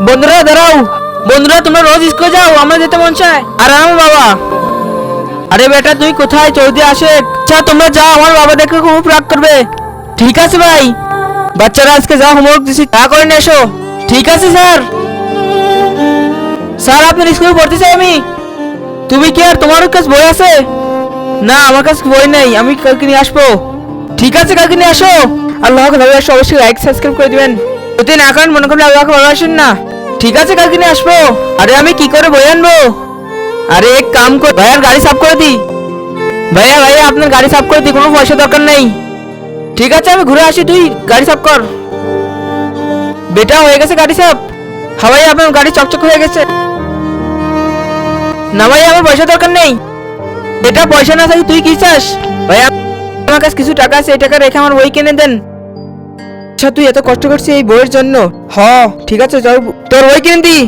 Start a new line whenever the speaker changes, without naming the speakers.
বন্ধুরা দাঁড়াও। বন্ধুরা তোমরা রোজ স্কুলে যাও, আমার যেতে মন চায়। আর আমার বাবা, আরে বেটা তুই কোথায়? চৌধুরী আশেক। আচ্ছা তোমরা যাও, আমার বাবা দেখে খুব রাগ করবে। ঠিক আছে ভাই। বাচ্চারা আজকে যা হোমওয়ার্ক দিছি তা করে নিয়ে এসো। ঠিক আছে স্যার। স্যার আপনার স্কুলে পড়তে চাই আমি। তুমি কি আর তোমার কাছে বই আছে? না আমার কাছে বই নেই, আমি কালকে নিয়ে আসবো। ঠিক আছে কালকে নিয়ে আসো। আল্লাহকে ভালোবাসো, অবশ্যই লাইক সাবস্ক্রাইব করে দিবেন। যদি না করেন মনে করলে আল্লাহকে ভালোবাসেন না। ঠিক আছে কালকে নিয়ে আসবো। আরে আমি কি করে বই আনবো? আরে এক কাম কর, ভাইয়ার গাড়ি সাফ করে দি। ভাইয়া ভাইয়া আপনার গাড়ি সাফ করে দি, কোনো পয়সা দরকার নেই। ঠিক আছে আমি ঘুরে আসি, তুই গাড়ি সাফ কর। বেটা হয়ে গেছে গাড়ি সাফ? হ্যাঁ ভাইয়া আপনার গাড়ি চকচক হয়ে গেছে। না ভাইয়া আমার পয়সা দরকার নেই। বেটা পয়সা না থাকি তুই কি চাস? ভাইয়া আমার কাছে কিছু টাকা আছে, এই টাকা রেখে আমার বই কিনে দেন। আচ্ছা তুই এত কষ্ট করছিস এই বইয়ের জন্য? হ ঠিক আছে চল তোর বই কিনে দি।